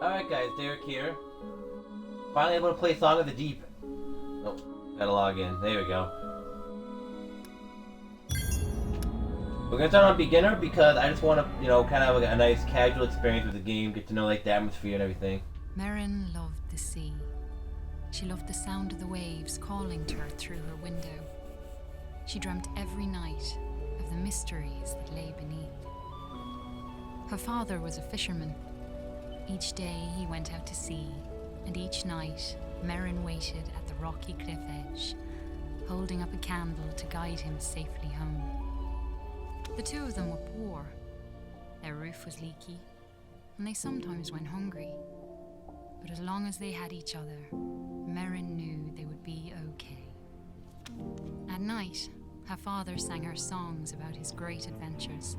Alright guys, Derek here. Finally able to play Song of the Deep. Oh, gotta log in. There we go. We're gonna start on beginner because I just want to, kind of have a nice casual experience with the game, get to know like the atmosphere and everything. Merrin loved the sea. She loved the sound of the waves calling to her through her window. She dreamt every night of the mysteries that lay beneath. Her father was a fisherman. Each day he went out to sea, and each night Merrin waited at the rocky cliff edge, holding up a candle to guide him safely home. The two of them were poor. Their roof was leaky, and they sometimes went hungry. But as long as they had each other, Merrin knew they would be okay. At night, her father sang her songs about his great adventures.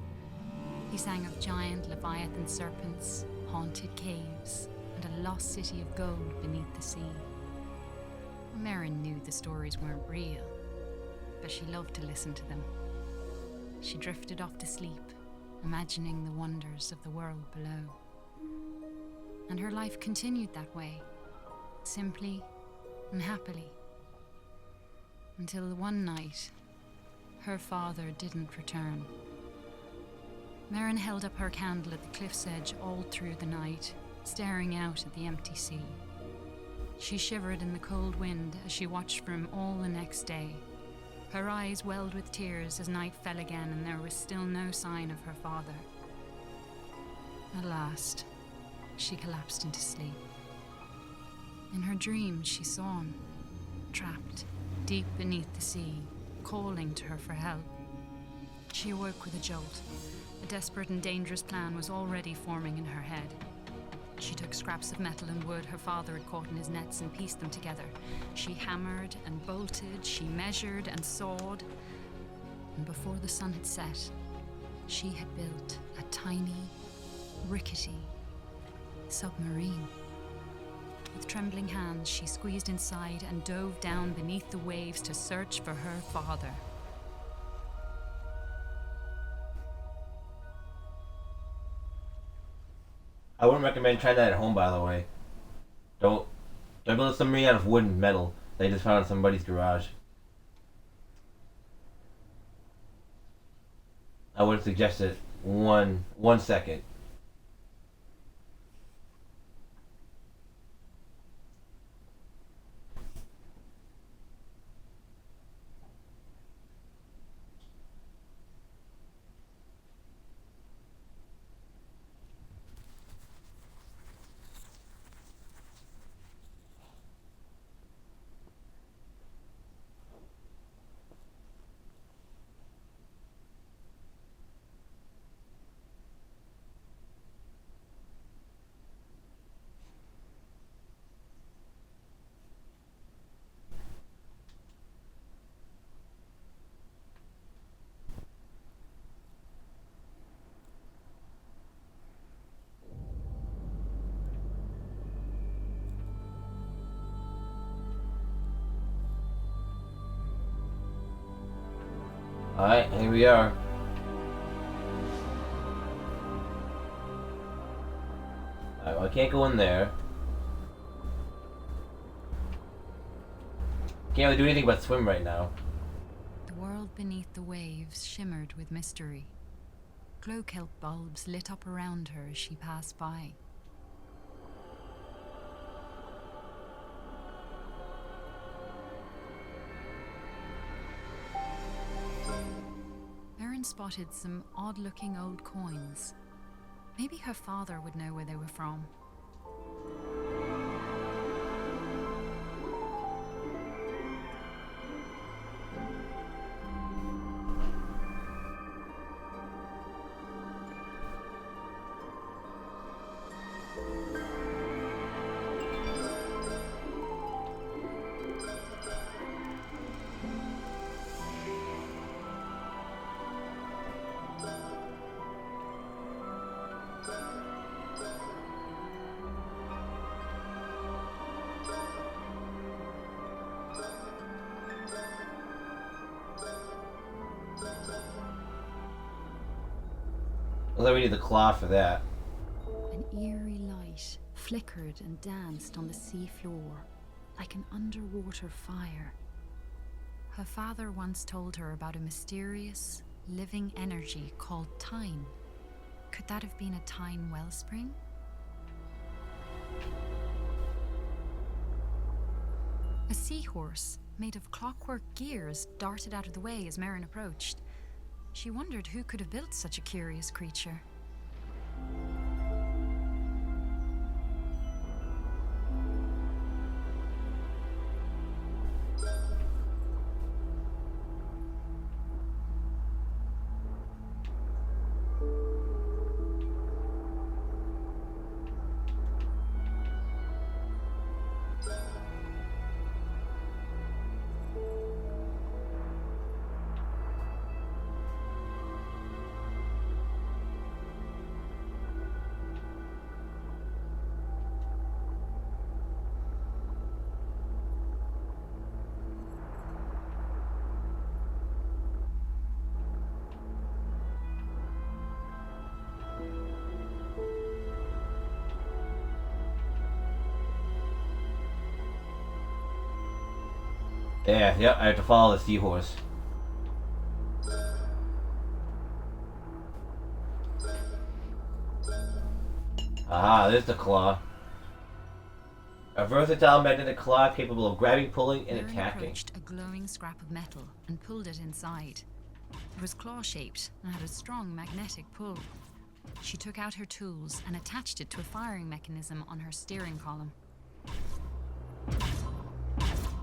He sang of giant leviathan serpents, haunted caves, and a lost city of gold beneath the sea. Merrin knew the stories weren't real, but she loved to listen to them. She drifted off to sleep, imagining the wonders of the world below. And her life continued that way, simply and happily. Until one night, her father didn't return. Merrin held up her candle at the cliff's edge all through the night, staring out at the empty sea. She shivered in the cold wind as she watched for him all the next day. Her eyes welled with tears as night fell again and there was still no sign of her father. At last, she collapsed into sleep. In her dreams, she saw him, trapped deep beneath the sea, calling to her for help. She awoke with a jolt. A desperate and dangerous plan was already forming in her head. She took scraps of metal and wood her father had caught in his nets and pieced them together. She hammered and bolted, she measured and sawed. And before the sun had set, she had built a tiny, rickety submarine. With trembling hands, she squeezed inside and dove down beneath the waves to search for her father. I wouldn't recommend trying that at home, by the way. Don't build a submarine out of wood and metal they just found in somebody's garage. I would suggest it 1 second. Alright, here we are. Alright, well, I can't go in there. Can't really do anything but swim right now. The world beneath the waves shimmered with mystery. Glow kelp bulbs lit up around her as she passed by. Merrin spotted some odd-looking old coins. Maybe her father would know where they were from. Although we need the claw for that. An eerie light flickered and danced on the sea floor like an underwater fire. Her father once told her about a mysterious, living energy called time. Could that have been a time wellspring? A seahorse made of clockwork gears darted out of the way as Merrin approached. She wondered who could have built such a curious creature. Yeah, yep, I have to follow the seahorse. Aha, there's the claw. A versatile magnetic claw capable of grabbing, pulling, and Merrin attacking. approached a glowing scrap of metal and pulled it inside. It was claw-shaped and had a strong magnetic pull. She took out her tools and attached it to a firing mechanism on her steering column.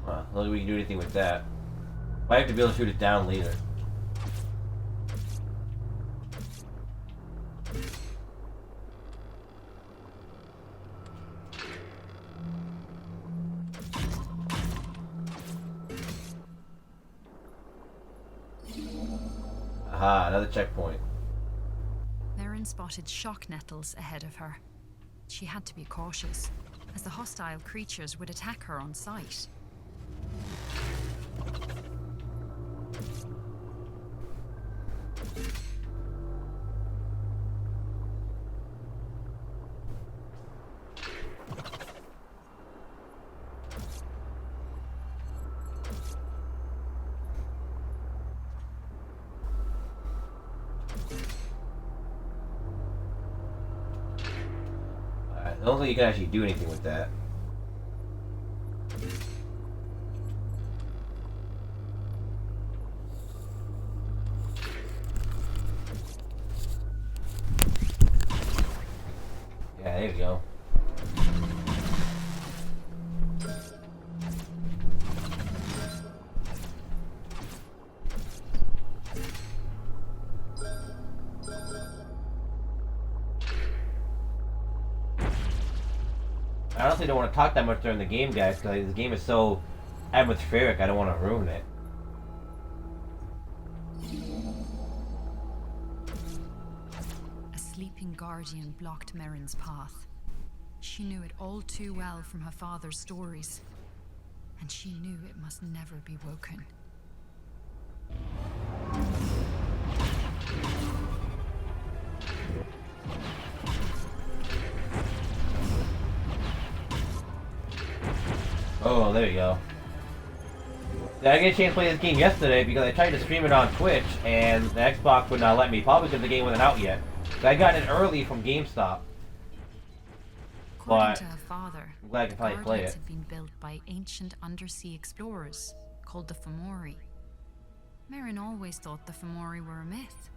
I don't think we can do anything with that. Might have to be able to shoot it down later. Aha, another checkpoint. Merrin spotted shock nettles ahead of her. She had to be cautious, as the hostile creatures would attack her on sight. I don't think you can actually do anything with that. Yeah, there we go. I honestly don't want to talk that much during the game, guys, because this game is so atmospheric, I don't want to ruin it. A sleeping guardian blocked Merrin's path. She knew it all too well from her father's stories, and she knew it must never be woken. Oh, there you go. Yeah, I didn't get a chance to play this game yesterday because I tried to stream it on Twitch and the Xbox would not let me, probably because the game wasn't out yet. So I got it early from GameStop. According to her father, I'm glad I the can finally play Guardians it. had been built by ancient undersea explorers called the Fomori. Merrin always thought the Fomori were a myth.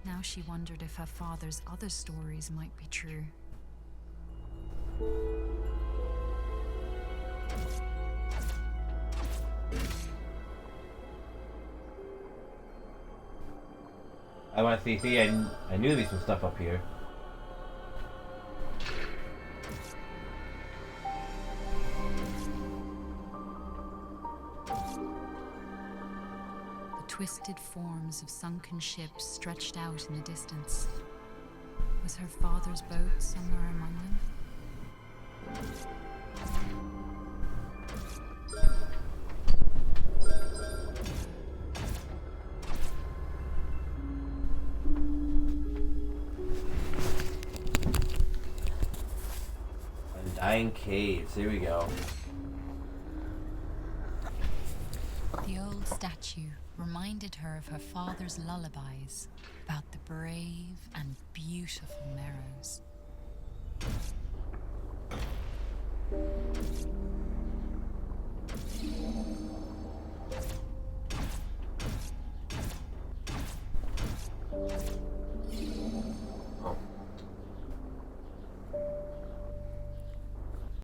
Now she wondered if her father's other stories might be true. I want to see, I knew there'd be some stuff up here. The twisted forms of sunken ships stretched out in the distance. Was her father's boat somewhere among them? 9 caves. Here we go. The old statue reminded her of her father's lullabies about the brave and beautiful Merrows.